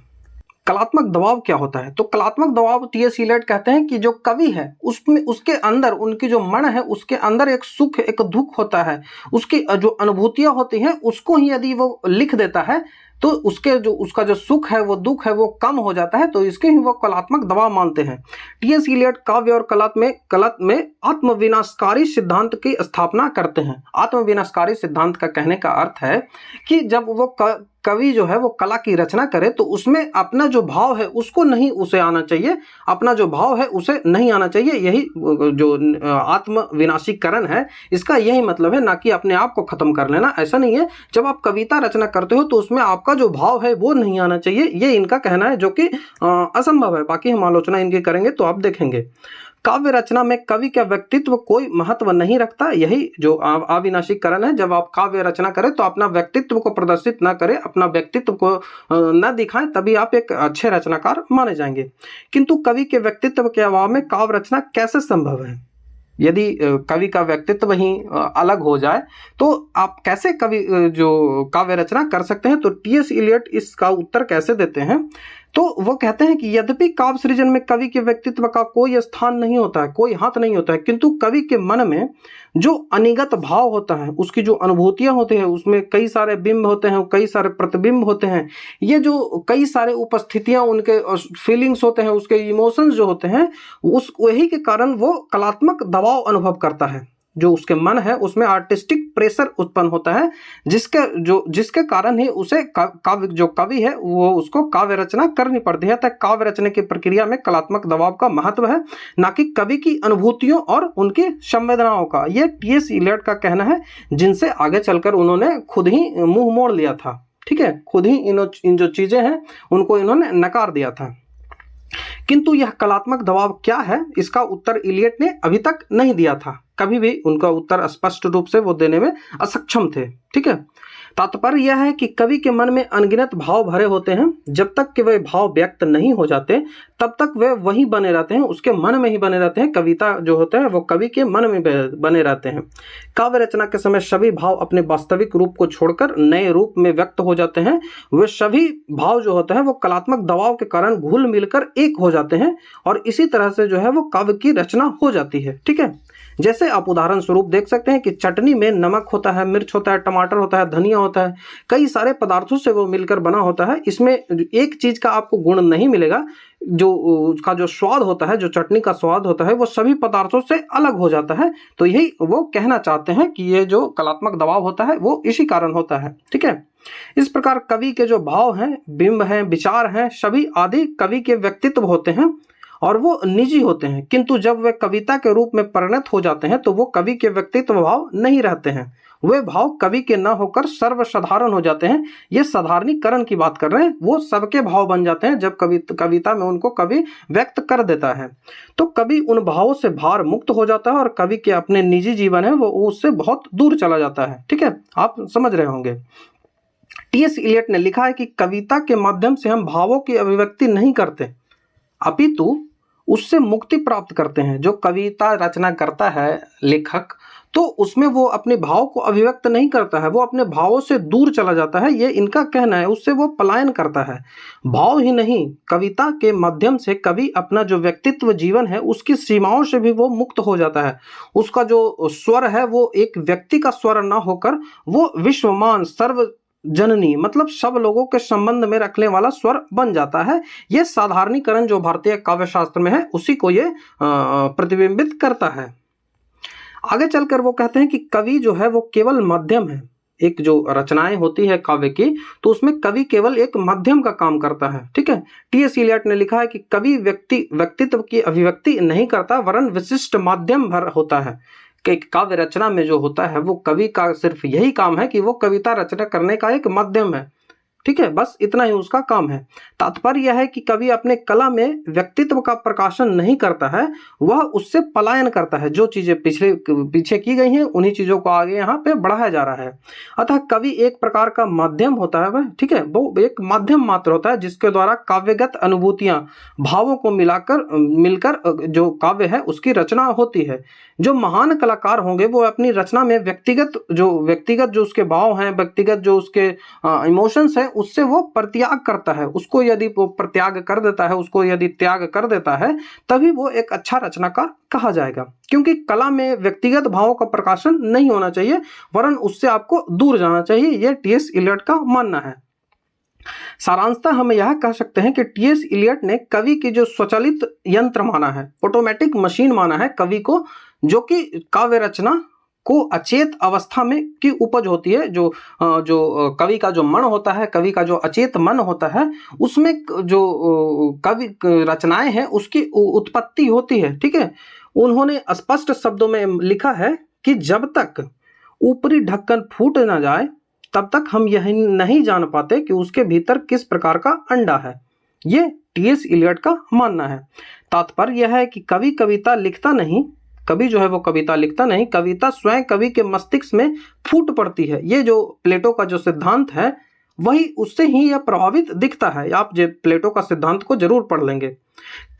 कलात्मक दबाव क्या होता है? तो कलात्मक दबाव टी.एस. इलियट कहते हैं कि जो कवि है उसमें उसके अंदर उनकी जो मन है उसके अंदर एक सुख एक दुख होता है, उसकी जो अनुभूतियां होती हैं उसको ही यदि वो लिख देता है तो उसका जो सुख है वो दुख है वो कम हो जाता है। तो इसके ही वो कलात्मक दबाव मानते हैं। टी.एस. इलियट काव्य और कला में आत्मविनाशकारी सिद्धांत की स्थापना करते हैं। आत्मविनाशकारी सिद्धांत का कहने का अर्थ है कि जब वो कवि जो है वो कला की रचना करे तो उसमें अपना जो भाव है उसको नहीं उसे आना चाहिए, अपना जो भाव है उसे नहीं आना चाहिए। यही जो आत्मविनाशीकरण है इसका यही मतलब है, ना कि अपने आप को खत्म कर लेना। ऐसा नहीं है, जब आप कविता रचना करते हो तो उसमें आपका जो भाव है वो नहीं आना चाहिए, ये इनका कहना है, जो कि असंभव है। बाकी हम आलोचना इनकी करेंगे तो आप देखेंगे। काव्य रचना में कवि का व्यक्तित्व कोई महत्व नहीं रखता। यही जो अविनाशीकरण है, जब आप काव्य रचना करें तो अपना व्यक्तित्व को प्रदर्शित ना करें, अपना व्यक्तित्व को न दिखाएं, तभी आप एक अच्छे रचनाकार माने जाएंगे। किंतु कवि के व्यक्तित्व के अभाव में काव्य रचना कैसे संभव है? यदि कवि का व्यक्तित्व ही अलग हो जाए तो आप कैसे जो काव्य रचना कर सकते हैं? तो टी.एस. इलियट इसका उत्तर कैसे देते हैं? तो वो कहते हैं कि यद्यपि काव्य सृजन में कवि के व्यक्तित्व का कोई स्थान नहीं होता है, कोई हाथ नहीं होता है, किंतु कवि के मन में जो अनिगत भाव होता है, उसकी जो अनुभूतियां होती है, उसमें कई सारे बिंब होते हैं, कई सारे प्रतिबिंब होते हैं, ये जो कई सारे उपस्थितियां उनके फीलिंग्स होते हैं, उसके इमोशंस जो होते हैं, वही के कारण वो कलात्मक दबाव अनुभव करता है। जो उसके मन है उसमें आर्टिस्टिक प्रेशर उत्पन्न होता है, जिसके कारण ही उसे जो कवि है वो उसको काव्य रचना करनी पड़ती है। तक काव्य रचना की प्रक्रिया में कलात्मक दबाव का महत्व है, ना कि कवि की अनुभूतियों और उनकी संवेदनाओं का। ये टी.एस. इलियट का कहना है, जिनसे आगे चलकर उन्होंने खुद ही मुंह मोड़ लिया था। ठीक है, खुद ही इन जो चीजें हैं उनको इन्होंने नकार दिया था। किंतु यह कलात्मक दबाव क्या है, इसका उत्तर इलियट ने अभी तक नहीं दिया था। कभी भी उनका उत्तर स्पष्ट रूप से वो देने में असक्षम थे। ठीक है, तात्पर्य यह है कि कवि के मन में अनगिनत भाव भरे होते हैं। जब तक कि वे भाव व्यक्त नहीं हो जाते तब तक वे वही बने रहते हैं, उसके मन में ही बने रहते हैं। कविता जो होता है वो कवि के मन में बने रहते हैं। काव्य रचना के समय सभी भाव अपने वास्तविक रूप को छोड़कर नए रूप में व्यक्त हो जाते हैं। वे सभी भाव जो होते हैं वो कलात्मक दबाव के कारण घुल मिलकर एक हो जाते हैं और इसी तरह से जो है वो काव्य की रचना हो जाती है। ठीक है, जैसे आप उदाहरण स्वरूप देख सकते हैं कि चटनी में नमक होता है, मिर्च होता है, टमाटर होता है, धनिया होता है, कई सारे पदार्थों से वो मिलकर बना होता है। इसमें एक चीज का आपको गुण नहीं मिलेगा, जो उसका जो स्वाद होता है, जो चटनी का स्वाद होता है, वो सभी पदार्थों से अलग हो जाता है। तो यही वो कहना चाहते हैं कि ये जो कलात्मक दबाव होता है वो इसी कारण होता है। ठीक है, इस प्रकार कवि के जो भाव हैं, बिंब हैं, विचार हैं, सभी आदि कवि के व्यक्तित्व होते हैं और वो निजी होते हैं, किंतु जब वे कविता के रूप में परिणत हो जाते हैं तो वो कवि के व्यक्तित्व भाव नहीं रहते हैं, वे भाव कवि के न होकर सर्वसाधारण हो जाते हैं। ये साधारणीकरण की बात कर रहे हैं, वो सबके भाव बन जाते हैं जब कविता में उनको कवि व्यक्त कर देता है। तो कवि उन भावों से भार मुक्त हो जाता है और कवि के अपने निजी जीवन है वो उससे बहुत दूर चला जाता है। ठीक है, आप समझ रहे होंगे। टी.एस. इलियट ने लिखा है कि कविता के माध्यम से हम भावों की अभिव्यक्ति नहीं करते, अपितु उससे मुक्ति प्राप्त करते हैं। जो कविता रचना करता है लेखक, तो उसमें वो अपने भाव को अभिव्यक्त नहीं करता है, वो अपने भावों से दूर चला जाता है, ये इनका कहना है। उससे वो पलायन करता है। भाव ही नहीं, कविता के माध्यम से कवि अपना जो व्यक्तित्व जीवन है उसकी सीमाओं से भी वो मुक्त हो जाता है। उसका जो स्वर है वो एक व्यक्ति का स्वर ना होकर वो विश्वमान सर्व जननी, मतलब सब लोगों के संबंध में रखने वाला स्वर बन जाता है। ये साधारणीकरण जो भारतीय काव्य शास्त्र में है उसी को ये प्रतिबिंबित करता है। आगे चलकर वो कहते हैं कि कवि जो है वो केवल माध्यम है। एक जो रचनाएं होती है काव्य की, तो उसमें कवि केवल एक माध्यम का काम करता है। ठीक है, टी.एस. इलियट ने लिखा है कि कवि व्यक्तित्व की अभिव्यक्ति नहीं करता, वरन विशिष्ट माध्यम भर होता है। कि काव्य रचना में जो होता है वो कवि का सिर्फ यही काम है कि वो कविता रचना करने का एक माध्यम है। ठीक है, बस इतना ही उसका काम है। तात्पर्य यह है कि कवि अपने कला में व्यक्तित्व का प्रकाशन नहीं करता है, वह उससे पलायन करता है। जो चीजें पीछे की गई हैं उन्हीं चीजों को आगे यहाँ पे बढ़ाया जा रहा है। अतः कवि एक प्रकार का माध्यम होता है वह, ठीक है, वो एक माध्यम मात्र होता है जिसके द्वारा काव्यगत अनुभूतियां, भावों को मिलकर जो काव्य है उसकी रचना होती है। जो महान कलाकार होंगे वो अपनी रचना में व्यक्तिगत जो उसके भाव हैं, व्यक्तिगत जो उसके इमोशंस हैं, उससे वो परित्याग करता है। उसको यदि वो परित्याग कर देता है, उसको यदि त्याग कर देता है, तभी वो एक अच्छा रचनाकार कहा जाएगा। क्योंकि कला में व्यक्तिगत भावों का प्रकाशन नहीं होना चाहिए, वरन उससे आपको दूर जाना चाहिए। यह टी.एस. इलियट का मानना है। सारांशतः हम यह कह सकते हैं कि टी.एस. इलियट ने कवि की जो स्वचालित यंत्र माना है, ऑटोमेटिक मशीन माना है कवि को, जो कि काव्य रचना को अचेत अवस्था में की उपज होती है। जो कवि का जो मन होता है, कवि का जो अचेत मन होता है, उसमें जो कवि रचनाएं हैं उसकी उत्पत्ति होती है। ठीक है, उन्होंने स्पष्ट शब्दों में लिखा है कि जब तक ऊपरी ढक्कन फूट ना जाए तब तक हम यह नहीं जान पाते कि उसके भीतर किस प्रकार का अंडा है। ये टी.एस. इलियट का मानना है। तात्पर्य यह है कि कवि कविता लिखता नहीं, कवि जो है वो कविता लिखता नहीं, कविता स्वयं कवि के मस्तिष्क में फूट पड़ती है। ये जो प्लेटो का जो सिद्धांत है वही उससे ही यह प्रभावित दिखता है। आप जो प्लेटो का सिद्धांत को जरूर पढ़ लेंगे।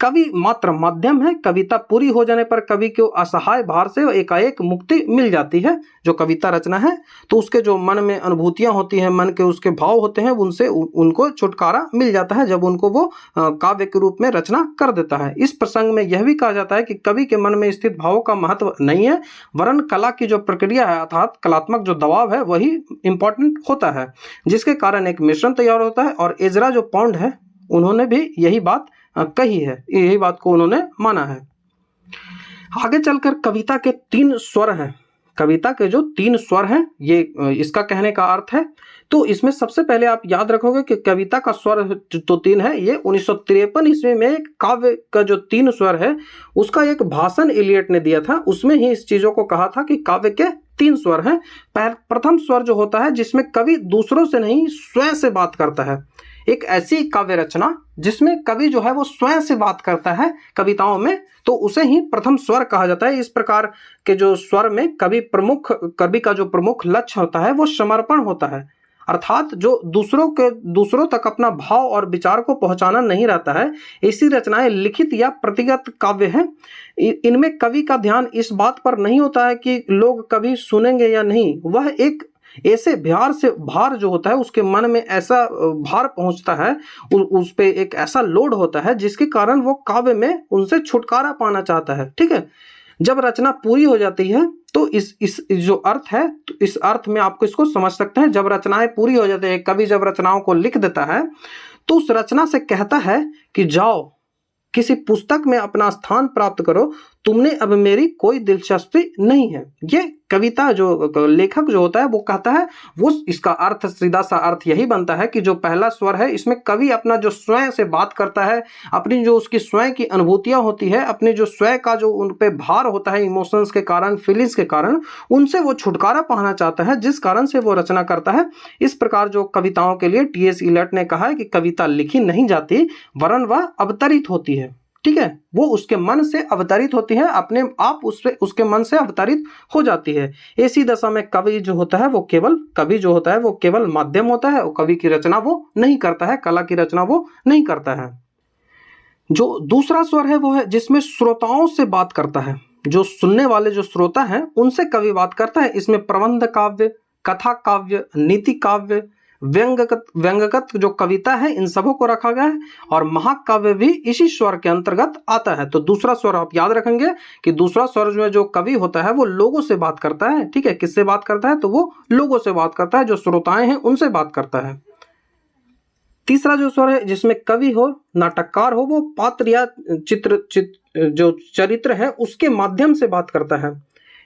कवि मात्र माध्यम है। कविता पूरी हो जाने पर कवि को असहाय भार से एकाएक मुक्ति मिल जाती है। जो कविता रचना है तो उसके जो मन में अनुभूतियां होती हैं, मन के उसके भाव होते हैं, उनसे उनको छुटकारा मिल जाता है जब उनको वो काव्य के रूप में रचना कर देता है। इस प्रसंग में यह भी कहा जाता है कि कवि के मन में स्थित भावों का महत्व नहीं है, वरन कला की जो प्रक्रिया है अर्थात कलात्मक जो दबाव है वही इंपॉर्टेंट होता है, जिसके कारण एक मिश्रण तैयार होता है। और एजरा जो पॉन्ड है उन्होंने भी यही बात कही है, यही बात को उन्होंने माना है। आगे चलकर कविता के 3 स्वर हैं। कविता के जो 3 स्वर हैं ये इसका कहने का अर्थ है। तो इसमें सबसे पहले आप याद रखोगे कि कविता का स्वर तो 3 है। ये 1953 ईस्वी में एक काव्य का जो 3 स्वर है उसका एक भाषण इलियट ने दिया था। उसमें ही इस चीजों को कहा था कि काव्य के 3 स्वर हैं। प्रथम स्वर जो होता है जिसमें कवि दूसरों से नहीं स्वयं से बात करता है। एक ऐसी काव्य रचना जिसमें कवि जो है वो स्वयं से बात करता है कविताओं में, तो उसे ही प्रथम स्वर कहा जाता है। इस प्रकार के जो स्वर में कवि का जो प्रमुख लक्ष्य होता है वो समर्पण होता है, अर्थात जो दूसरों तक अपना भाव और विचार को पहुंचाना नहीं रहता है। ऐसी रचनाएं लिखित या प्रतिगत काव्य हैं। इनमें कवि का ध्यान इस बात पर नहीं होता है कि लोग कभी सुनेंगे या नहीं, वह एक ऐसे भार जो होता है उसके मन में ऐसा भार पहुंचता है, उस पे एक ऐसा लोड होता है जिसके कारण वो काव्य में उनसे छुटकारा पाना चाहता है। ठीक है, जब रचना पूरी हो जाती है तो इस जो अर्थ है, तो इस अर्थ में आपको इसको समझ सकते हैं। जब रचनाएं पूरी हो जाती है, कवि जब रचनाओं को लिख देता है तो उस रचना से कहता है कि जाओ किसी पुस्तक में अपना स्थान प्राप्त करो, तुमने अब मेरी कोई दिलचस्पी नहीं है। ये कविता जो लेखक जो होता है वो कहता है, वो इसका अर्थ सीधा सा अर्थ यही बनता है कि जो पहला स्वर है इसमें कवि अपना जो स्वयं से बात करता है, अपनी जो उसकी स्वयं की अनुभूतियां होती है, अपने जो स्वयं का जो उन पे भार होता है इमोशंस के कारण, फीलिंग्स के कारण, उनसे वो छुटकारा पाना चाहता है, जिस कारण से वो रचना करता है। इस प्रकार जो कविताओं के लिए टी.एस. इलियट ने कहा है कि कविता लिखी नहीं जाती वरन वह अवतरित होती है। ठीक है, वो उसके मन से अवतरित होती है, अपने आप उसके मन से अवतरित हो जाती है। ऐसी दशा में कवि जो होता है वो केवल माध्यम होता है, और कवि की रचना वो नहीं करता है, कला की रचना वो नहीं करता है। जो दूसरा स्वर है वो है जिसमें श्रोताओं से बात करता है, जो सुनने वाले जो श्रोता हैं उनसे कवि बात करता है। इसमें प्रबंध काव्य, कथा काव्य, नीति काव्य, व्यंगगत जो कविता है, इन सबों को रखा गया है, और महाकाव्य भी इसी स्वर के अंतर्गत आता है। तो दूसरा स्वर आप याद रखेंगे कि दूसरा स्वर में जो कवि होता है वो लोगों से बात करता है। ठीक है, किससे बात करता है? तो वो लोगों से बात करता है, जो श्रोताएं हैं उनसे बात करता है। तीसरा जो स्वर है जिसमें कवि हो, नाटककार हो, वो पात्र या जो चरित्र है उसके माध्यम से बात करता है।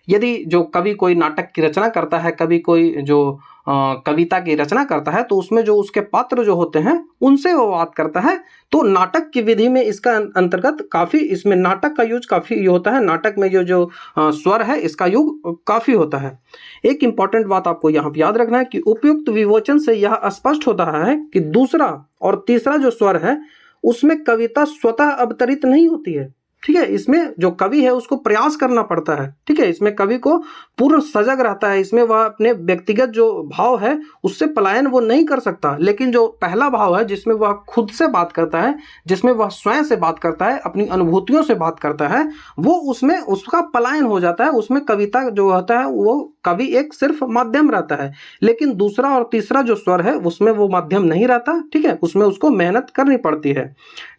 यदि जो कवि कोई नाटक की रचना करता है, कवि कोई जो कविता की रचना करता है, तो उसमें जो उसके पात्र जो होते हैं उनसे वो बात करता है। तो नाटक की विधि में इसका अंतर्गत काफ़ी, इसमें नाटक का यूज काफ़ी होता है। नाटक में जो स्वर है इसका योग काफ़ी होता है। एक इंपॉर्टेंट बात आपको यहाँ पे याद रखना है कि उपयुक्त विवेचन से यह स्पष्ट होता है कि दूसरा और तीसरा जो स्वर है उसमें कविता स्वतः अवतरित नहीं होती है। ठीक है, इसमें जो कवि है उसको प्रयास करना पड़ता है। ठीक है, इसमें कवि को पूर्ण सजग रहता है, इसमें वह अपने व्यक्तिगत जो भाव है उससे पलायन वो नहीं कर सकता। लेकिन जो पहला भाव है जिसमें वह खुद से बात करता है, जिसमें वह स्वयं से बात करता है, अपनी अनुभूतियों से बात करता है, वो उसमें उसका पलायन हो जाता है। उसमें कविता जो होता है वो कवि एक सिर्फ माध्यम रहता है। लेकिन दूसरा और तीसरा जो स्वर है उसमें वो माध्यम नहीं रहता। ठीक है, उसमें उसको मेहनत करनी पड़ती है।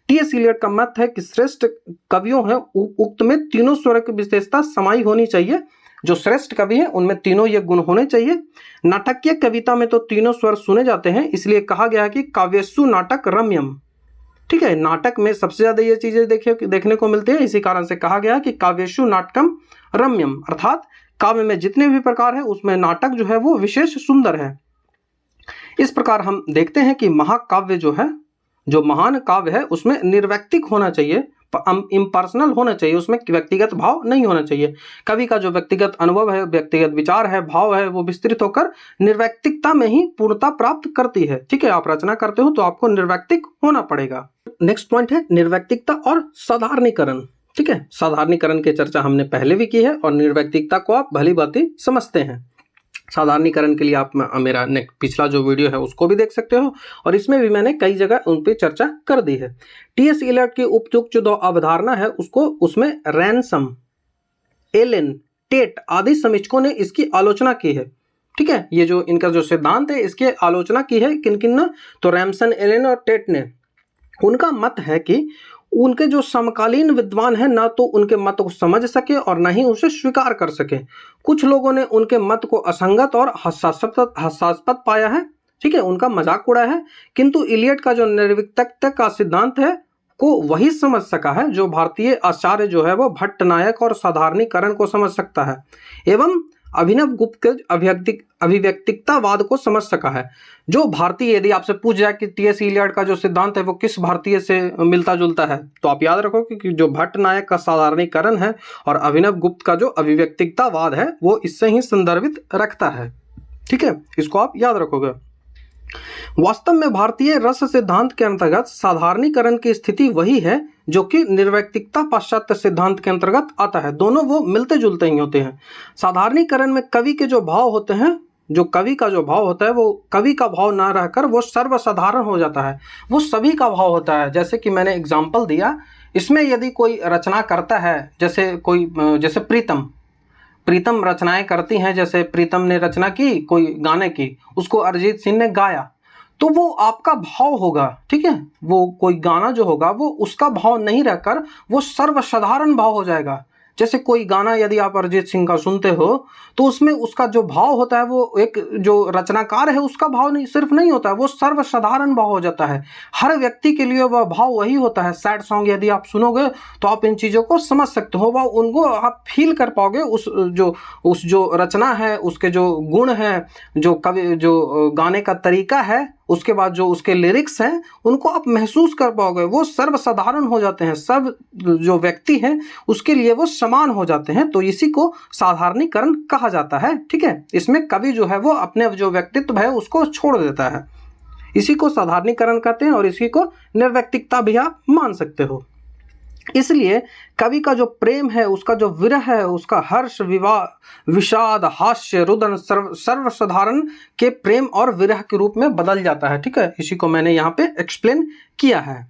टी.एस. इलियट का मत है कि श्रेष्ठ कवियों हैं उक्त में तीनों स्वर की विशेषता समाई होनी चाहिए। जो श्रेष्ठ कवि हैं उनमें तीनों ये गुण होने चाहिए। नाटकीय कविता में तो तीनों स्वर सुने जाते हैं, इसलिए कहा गया है कि काव्येषु नाटक रम्यम। ठीक है, नाटक में सबसे ज्यादा ये चीजें देखने को मिलती है, इसी कारण से कहा गया है कि काव्येषु नाटकम रम्यम, अर्थात काव्य में जितने भी प्रकार है उसमें नाटक जो है वो विशेष सुंदर है। इस प्रकार हम देखते हैं कि महाकाव्य जो है, जो महान काव्य है उसमें निर्वैयक्तिक होना चाहिए, इम्पर्सनल होना चाहिए, उसमें व्यक्तिगत भाव नहीं होना चाहिए। कवि का जो व्यक्तिगत अनुभव है, व्यक्तिगत विचार है, भाव है, वो विस्तृत होकर निर्वैयक्तिकता में ही पूर्णता प्राप्त करती है। ठीक है, आप रचना करते हो तो आपको निर्वैयक्तिक होना पड़ेगा। नेक्स्ट पॉइंट है निर्वैयक्तिकता और साधारणीकरण। ठीक है, साधारणीकरण की चर्चा हमने पहले भी की है और निर्वैयक्तिकता को आप भली भांति समझते हैं। साधारणीकरण के लिए आप मेरा पिछला जो वीडियो है उसको भी देख सकते हो, और इसमें भी मैंने कई जगह उन पर चर्चा कर दी है। टी.एस. इलियट की उपयुक्त जो अवधारणा है उसमें रैनसम, एलेन, टेट आदि समीक्षकों ने इसकी आलोचना की है। ठीक है, ये जो इनका जो सिद्धांत है इसकी आलोचना की है किन ने? तो रैमसन, एलेन और टेट ने। उनका मत है कि उनके जो समकालीन विद्वान हैं ना तो उनके मत को समझ सके और ना ही उसे स्वीकार कर सके। कुछ लोगों ने उनके मत को असंगत और हास्यास्पद पाया है। ठीक है, उनका मजाक उड़ाया है, किंतु इलियट का जो निर्वैयक्तिकता का सिद्धांत है को वही समझ सका है जो भारतीय आचार्य जो है वो भट्टनायक और साधारणीकरण को समझ सकता है, एवं अभिनव गुप्त के अभिव्यक्तिकतावाद को समझ सका है। जो भारतीय, यदि आपसे पूछ जाए कि टी.एस. इलियट का जो सिद्धांत है वो किस भारतीय से मिलता जुलता है, तो आप याद रखो कि जो भट्टनायक का साधारणीकरण है और अभिनव गुप्त का जो अभिव्यक्तिकतावाद है वो इससे ही संदर्भित रखता है। ठीक है, इसको आप याद रखोगे। वास्तव में भारतीय रस सिद्धांत के अंतर्गत साधारणीकरण की स्थिति वही है जो कि निर्वैयक्तिकता पाश्चात्य सिद्धांत के अंतर्गत आता है। दोनों वो मिलते जुलते ही होते हैं। साधारणीकरण में कवि के जो भाव होते हैं, जो कवि का जो भाव होता है वो कवि का भाव ना रहकर वो सर्वसाधारण हो जाता है, वो सभी का भाव होता है। जैसे कि मैंने एग्जाम्पल दिया, इसमें यदि कोई रचना करता है, जैसे प्रीतम रचनाएं करती हैं, जैसे प्रीतम ने रचना की कोई गाने की, उसको अरिजीत सिंह ने गाया, तो वो आपका भाव होगा। ठीक है, वो कोई गाना जो होगा वो उसका भाव नहीं रहकर वो सर्वसाधारण भाव हो जाएगा। जैसे कोई गाना यदि आप अरिजीत सिंह का सुनते हो तो उसमें उसका जो भाव होता है वो एक जो रचनाकार है उसका भाव नहीं सिर्फ नहीं होता है, वो सर्वसाधारण भाव हो जाता है। हर व्यक्ति के लिए वह भाव वही होता है। सैड सॉन्ग यदि आप सुनोगे तो आप इन चीज़ों को समझ सकते हो, वह उनको आप फील कर पाओगे। उस जो रचना है, उसके जो गुण हैं, जो कवि जो गाने का तरीका है, उसके बाद जो उसके लिरिक्स हैं, उनको आप महसूस कर पाओगे। वो सर्वसाधारण हो जाते हैं, सब जो व्यक्ति हैं उसके लिए वो समान हो जाते हैं। तो इसी को साधारणीकरण कहा जाता है। ठीक है, इसमें कवि जो है वो अपने जो व्यक्तित्व है उसको छोड़ देता है, इसी को साधारणीकरण कहते हैं और इसी को निर्व्यक्तिकता भी आप मान सकते हो। इसलिए कवि का जो प्रेम है, उसका जो विरह है, उसका हर्ष, विवाह, विषाद, हास्य, रुदन सर्वसाधारण के प्रेम और विरह के रूप में बदल जाता है। ठीक है, इसी को मैंने यहाँ पे एक्सप्लेन किया है।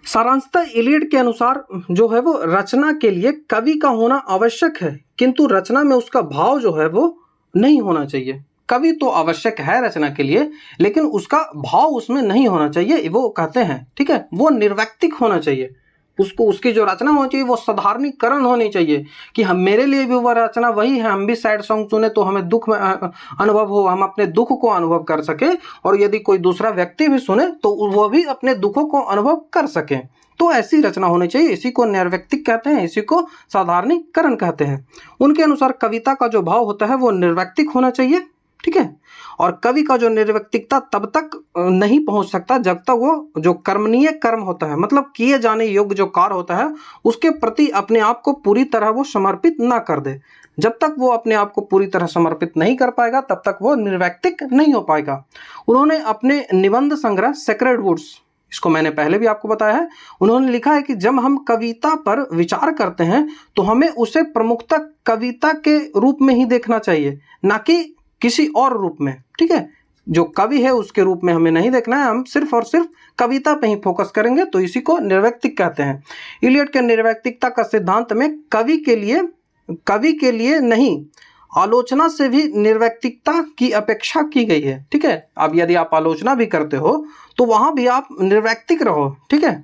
सारांशतः इलियड के अनुसार जो है वो रचना के लिए कवि का होना आवश्यक है, किंतु रचना में उसका भाव जो है वो नहीं होना चाहिए। कवि तो आवश्यक है रचना के लिए, लेकिन उसका भाव उसमें नहीं होना चाहिए। वो कहते हैं, ठीक है, वो निर्व्यक्तिक होना चाहिए। उसको उसकी जो रचना होनी चाहिए वो साधारणीकरण होनी चाहिए कि हम मेरे लिए भी वह रचना वही है। हम भी सैड सॉन्ग सुने तो हमें दुख में अनुभव हो, हम अपने दुख को अनुभव कर सके, और यदि कोई दूसरा व्यक्ति भी सुने तो वह भी अपने दुखों को अनुभव कर सके। तो ऐसी रचना होनी चाहिए। इसी को निर्व्यक्तिक कहते हैं, इसी को साधारणीकरण कहते हैं। उनके अनुसार कविता का जो भाव होता है वो निर्व्यक्तिक होना चाहिए। ठीक है, और कवि का जो निर्व्यक्तिकता तब तक नहीं पहुंच सकता जब तक वो जो कर्मणीय कर्म होता है, मतलब किए जाने योग्य जो कार्य होता है, उसके प्रति अपने आप को पूरी तरह वो समर्पित ना कर दे। जब तक वो अपने आप को पूरी तरह समर्पित नहीं कर पाएगा तब तक वो निर्व्यक्तिक नहीं हो पाएगा। उन्होंने अपने निबंध संग्रह सेक्रेड वुड्स, इसको मैंने पहले भी आपको बताया है, उन्होंने लिखा है कि जब हम कविता पर विचार करते हैं तो हमें उसे प्रमुखतः कविता के रूप में ही देखना चाहिए, ना कि किसी और रूप में। ठीक है, जो कवि है उसके रूप में हमें नहीं देखना है, हम सिर्फ और सिर्फ कविता पे ही फोकस करेंगे। तो इसी को निर्व्यक्तिक कहते हैं। इलियड के निर्व्यक्तिकता का सिद्धांत में कवि के लिए नहीं, आलोचना से भी निर्व्यक्तिकता की अपेक्षा की गई है। ठीक है, अब यदि आप आलोचना भी करते हो तो वहां भी आप निर्व्यक्तिक रहो। ठीक है,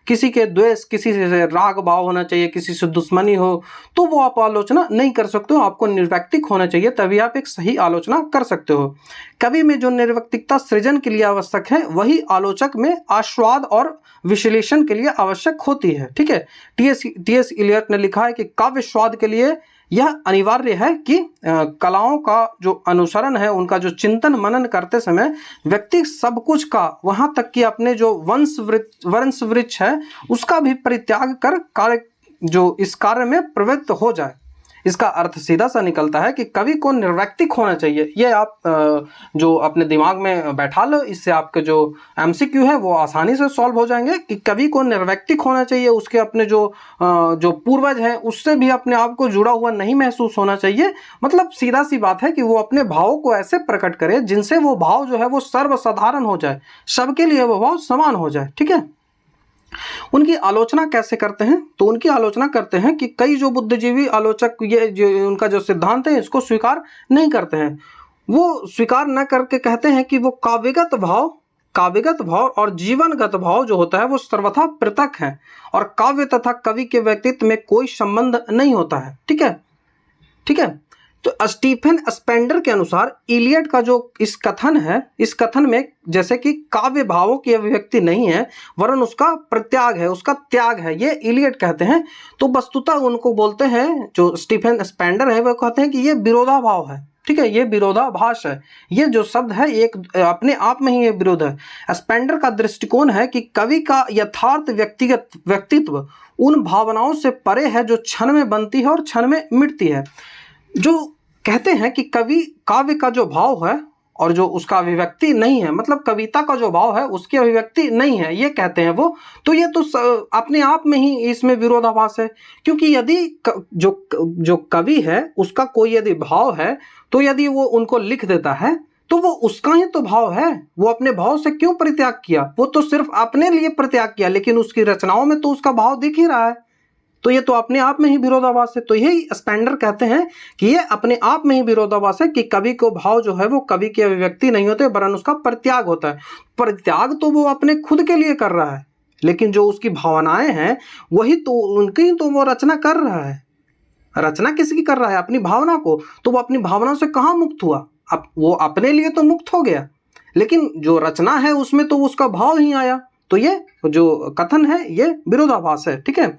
किसी के द्वेष, किसी से राग भाव होना चाहिए, किसी से दुश्मनी हो तो वो आप आलोचना नहीं कर सकते हो। आपको निर्व्यक्तिक होना चाहिए, तभी आप एक सही आलोचना कर सकते हो। कवि में जो निर्व्यक्तिकता सृजन के लिए आवश्यक है वही आलोचक में आस्वाद और विश्लेषण के लिए आवश्यक होती है। ठीक है, टी.एस. इलियट ने लिखा है कि काव्य स्वाद के लिए यह अनिवार्य है कि कलाओं का जो अनुसरण है, उनका जो चिंतन मनन करते समय व्यक्ति सब कुछ का, वहां तक कि अपने जो वंश वृक्ष है उसका भी परित्याग कर इस कार्य में प्रवृत्त हो जाए। इसका अर्थ सीधा सा निकलता है कि कवि को निर्व्यक्तिक होना चाहिए। ये आप जो अपने दिमाग में बैठा लो, इससे आपके जो एमसीक्यू है वो आसानी से सॉल्व हो जाएंगे कि कवि को निर्व्यक्तिक होना चाहिए। उसके अपने जो पूर्वज हैं उससे भी अपने आप को जुड़ा हुआ नहीं महसूस होना चाहिए। मतलब सीधा सी बात है कि वो अपने भावों को ऐसे प्रकट करे जिनसे वो भाव जो है वो सर्वसाधारण हो जाए, सबके लिए वो भाव समान हो जाए। ठीक है, उनकी आलोचना कैसे करते हैं? तो उनकी आलोचना करते हैं कि कई जो बुद्धिजीवी आलोचक ये जो उनका जो सिद्धांत है इसको स्वीकार नहीं करते हैं। वो स्वीकार न करके कहते हैं कि वो काव्यगत भाव और जीवनगत भाव जो होता है वो सर्वथा पृथक है और काव्य तथा कवि के व्यक्तित्व में कोई संबंध नहीं होता है। ठीक है, तो स्टीफन स्पेंडर के अनुसार इलियड का जो इस कथन में जैसे कि काव्य भावों की अभिव्यक्ति नहीं है वरन उसका प्रत्याग है, उसका त्याग है, ये इलियड कहते हैं। तो वस्तुतः उनको बोलते हैं, जो स्टीफन स्पेंडर है वो कहते हैं कि ये विरोधाभाव है। ठीक है, ये विरोधाभास है। ये जो शब्द है एक अपने आप में ही ये विरोध है। स्पेंडर का दृष्टिकोण है कि कवि का यथार्थ व्यक्तित्व उन भावनाओं से परे है जो क्षण में बनती है और क्षण में मिटती है। जो कहते हैं कि काव्य का जो भाव है और जो उसका अभिव्यक्ति नहीं है, मतलब कविता का जो भाव है उसकी अभिव्यक्ति नहीं है, ये कहते हैं वो। तो ये तो अपने आप में ही इसमें विरोधाभास है, क्योंकि यदि जो कवि है उसका कोई यदि भाव है तो यदि वो उनको लिख देता है तो वो उसका ही तो भाव है। वो अपने भाव से क्यों परित्याग किया? वो तो सिर्फ अपने लिए परित्याग किया, लेकिन उसकी रचनाओं में तो उसका भाव दिख ही रहा है। तो ये तो अपने आप में ही विरोधाभास है। तो यही स्पेंडर कहते हैं कि ये अपने आप में ही विरोधाभास है कि कवि को भाव जो है वो कवि की अभिव्यक्ति नहीं होते वरन उसका परित्याग होता है। परित्याग तो वो अपने खुद के लिए कर रहा है, लेकिन जो उसकी भावनाएं हैं वही तो उनकी तो वो रचना कर रहा है। रचना किसकी कर रहा है? अपनी भावना को। तो वो अपनी भावनाओं से कहाँ मुक्त हुआ? अब वो अपने लिए तो मुक्त हो गया, लेकिन जो रचना है उसमें तो उसका भाव ही आया। तो ये जो कथन है ये विरोधाभास है। ठीक है,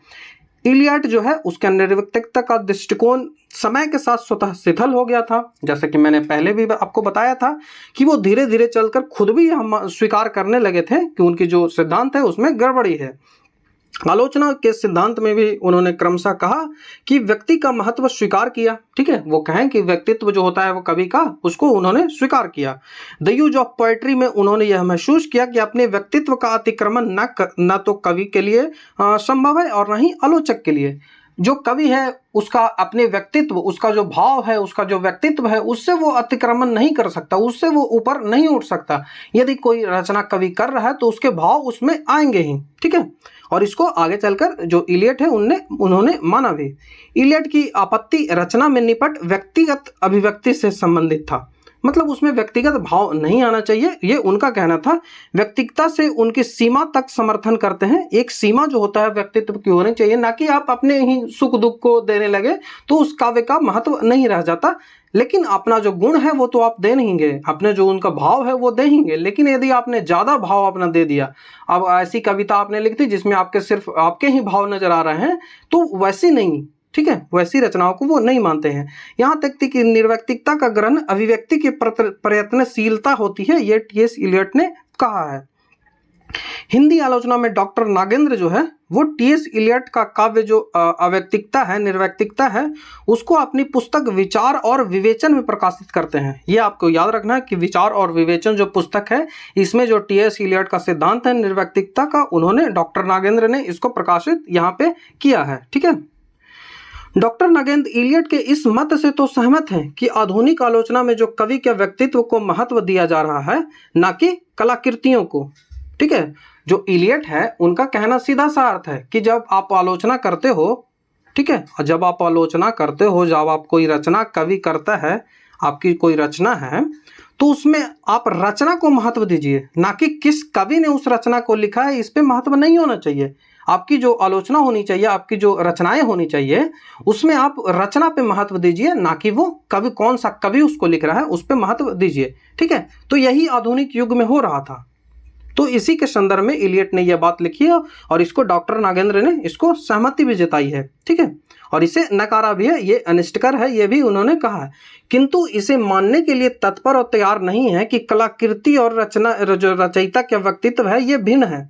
इलियट जो है उसके निर्वैयक्तिकता का दृष्टिकोण समय के साथ स्वतः शिथिल हो गया था। जैसे कि मैंने पहले भी आपको बताया था कि वो धीरे धीरे चलकर खुद भी हम स्वीकार करने लगे थे कि उनकी जो सिद्धांत है उसमें गड़बड़ी है। आलोचना के सिद्धांत में भी उन्होंने क्रमशः कहा कि व्यक्ति का महत्व स्वीकार किया। ठीक है, वो कहें कि व्यक्तित्व जो होता है वो कवि का, उसको उन्होंने स्वीकार किया। द यूज ऑफ पोएट्री में उन्होंने यह महसूस किया कि अपने व्यक्तित्व का अतिक्रमण न तो कवि के लिए संभव है और न ही आलोचक के लिए। जो कवि है उसका अपने व्यक्तित्व, उसका जो भाव है, उसका जो व्यक्तित्व है, उससे वो अतिक्रमण नहीं कर सकता, उससे वो ऊपर नहीं उठ सकता। यदि कोई रचना कवि कर रहा है तो उसके भाव उसमें आएंगे ही। ठीक है, और इसको आगे चलकर जो इलियट है उन्होंने माना भी। इलियट की आपत्ति रचना में निपट व्यक्तिगत अभिव्यक्ति से संबंधित था, मतलब उसमें व्यक्तिगत भाव नहीं आना चाहिए, ये उनका कहना था। व्यक्तिगता से उनकी सीमा तक समर्थन करते हैं। एक सीमा जो होता है व्यक्तित्व की होनी चाहिए, ना कि आप अपने ही सुख दुख को देने लगे तो उस काव्य का महत्व नहीं रह जाता। लेकिन अपना जो गुण है वो तो आप दे नहीं गए, अपने जो उनका भाव है वो देंगे। लेकिन यदि आपने ज्यादा भाव अपना दे दिया, अब ऐसी कविता आपने लिख दी जिसमें आपके सिर्फ आपके ही भाव नजर आ रहे हैं, तो वैसी नहीं, ठीक है, वैसी रचनाओं को वो नहीं मानते हैं। यहाँ तक कि निर्वैयक्तिकता का ग्रहण अभिव्यक्ति की प्रयत्नशीलता होती है, ये टी.एस. इलियट ने कहा है। हिंदी आलोचना में डॉक्टर नागेंद्र जो है वो टी.एस. इलियट का काव्य जो अव्यक्तिकता है, निर्वैयक्तिकता है, उसको अपनी पुस्तक विचार और विवेचन में प्रकाशित करते हैं। ये आपको याद रखना है कि विचार और विवेचन जो पुस्तक है, इसमें जो टी.एस. इलियट का सिद्धांत है निर्वैयक्तिकता का, उन्होंने डॉक्टर नागेंद्र ने इसको प्रकाशित यहाँ पे किया है। ठीक है, डॉक्टर नागेंद्र इलियट के इस मत से तो सहमत हैं कि आधुनिक आलोचना में जो कवि के व्यक्तित्व को महत्व दिया जा रहा है, ना कि कलाकृतियों को। ठीक है, जो इलियट है उनका कहना सीधा सा अर्थ है कि जब आप आलोचना करते हो, ठीक है, जब आप आलोचना करते हो, जब आप कोई रचना कवि करता है, आपकी कोई रचना है, तो उसमें आप रचना को महत्व दीजिए, ना कि किस कवि ने उस रचना को लिखा है, इस पे महत्व नहीं होना चाहिए। आपकी जो आलोचना होनी चाहिए, आपकी जो रचनाएं होनी चाहिए, उसमें आप रचना पे महत्व दीजिए, ना कि वो कवि कौन सा कवि उसको लिख रहा है उस पे महत्व दीजिए। ठीक है, तो यही आधुनिक युग में हो रहा था। तो इसी के संदर्भ में इलियट ने यह बात लिखी है और इसको डॉक्टर नागेंद्र ने इसको सहमति भी जताई है। ठीक है, और इसे नकारा भी है, ये अनिष्टकर है, ये भी उन्होंने कहा है। किंतु इसे मानने के लिए तत्पर और तैयार नहीं है कि कलाकृति और रचना जो रचयिता का व्यक्तित्व है ये भिन्न है।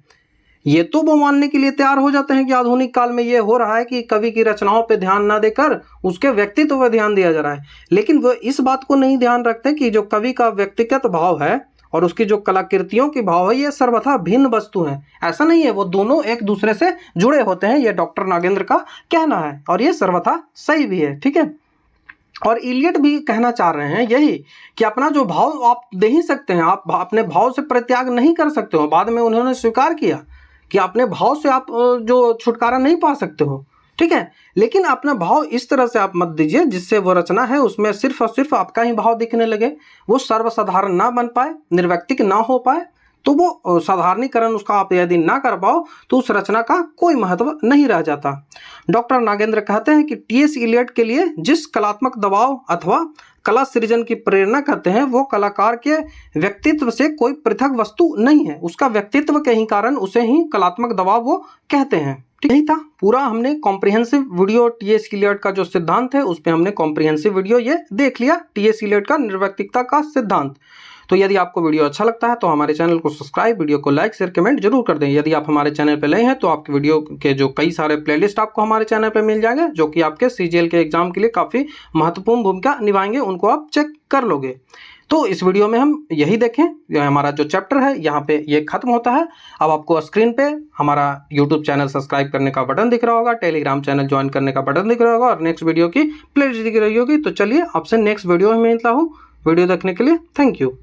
ये तो वो मानने के लिए तैयार हो जाते हैं कि आधुनिक काल में ये हो रहा है कि कवि की रचनाओं पे ध्यान ना देकर उसके व्यक्तित्व पे ध्यान दिया जा रहा है, लेकिन वो इस बात को नहीं ध्यान रखते कि जो कवि का व्यक्तिगत भाव है और उसकी जो कलाकृतियों की भाव है ये सर्वथा भिन्न वस्तु हैं। ऐसा नहीं है, वो दोनों एक दूसरे से जुड़े होते हैं, ये डॉक्टर नागेंद्र का कहना है और ये सर्वथा सही भी है। ठीक है, और इलियट भी कहना चाह रहे हैं यही कि अपना जो भाव आप दे ही सकते हैं, आप अपने भाव से परित्याग नहीं कर सकते हो। बाद में उन्होंने स्वीकार किया कि अपने भाव से आप जो छुटकारा नहीं पा सकते हो। ठीक है, लेकिन अपना भाव इस तरह से आप मत दीजिए जिससे वो रचना है उसमें सिर्फ और सिर्फ आपका ही भाव दिखने लगे, वो सर्वसाधारण ना बन पाए, निर्व्यक्तिक ना हो पाए, तो वो साधारणीकरण उसका आप यदि ना कर पाओ तो उस रचना का कोई महत्व नहीं रह जाता। डॉक्टर नागेंद्र कहते हैं कि टी.एस. इलियट के लिए जिस कलात्मक दबाव अथवा कला सृजन की प्रेरणा कहते हैं वो कलाकार के व्यक्तित्व से कोई पृथक वस्तु नहीं है, उसका व्यक्तित्व के ही कारण उसे ही कलात्मक दबाव वो कहते हैं। यही था पूरा, हमने कॉम्प्रिहेंसिव वीडियो टी.एस. इलियट का जो सिद्धांत है उस पर हमने कॉम्प्रिहेंसिव वीडियो ये देख लिया, टी.एस. इलियट का निर्वैयक्तिकता का सिद्धांत। तो यदि आपको वीडियो अच्छा लगता है तो हमारे चैनल को सब्सक्राइब, वीडियो को लाइक, शेयर, कमेंट जरूर कर दें। यदि आप हमारे चैनल पर नए हैं तो आपके वीडियो के जो कई सारे प्लेलिस्ट आपको हमारे चैनल पर मिल जाएंगे जो कि आपके सीजीएल के एग्जाम के लिए काफ़ी महत्वपूर्ण भूमिका निभाएंगे, उनको आप चेक कर लोगे। तो इस वीडियो में हम यही देखें, हमारा जो चैप्टर है यहाँ पे ये खत्म होता है। अब आपको स्क्रीन पे हमारा यूट्यूब चैनल सब्सक्राइब करने का बटन दिख रहा होगा, टेलीग्राम चैनल ज्वाइन करने का बटन दिख रहा होगा और नेक्स्ट वीडियो की प्लेलिस्ट दिख रही होगी। तो चलिए आपसे नेक्स्ट वीडियो में मिलता हूँ। वीडियो देखने के लिए थैंक यू।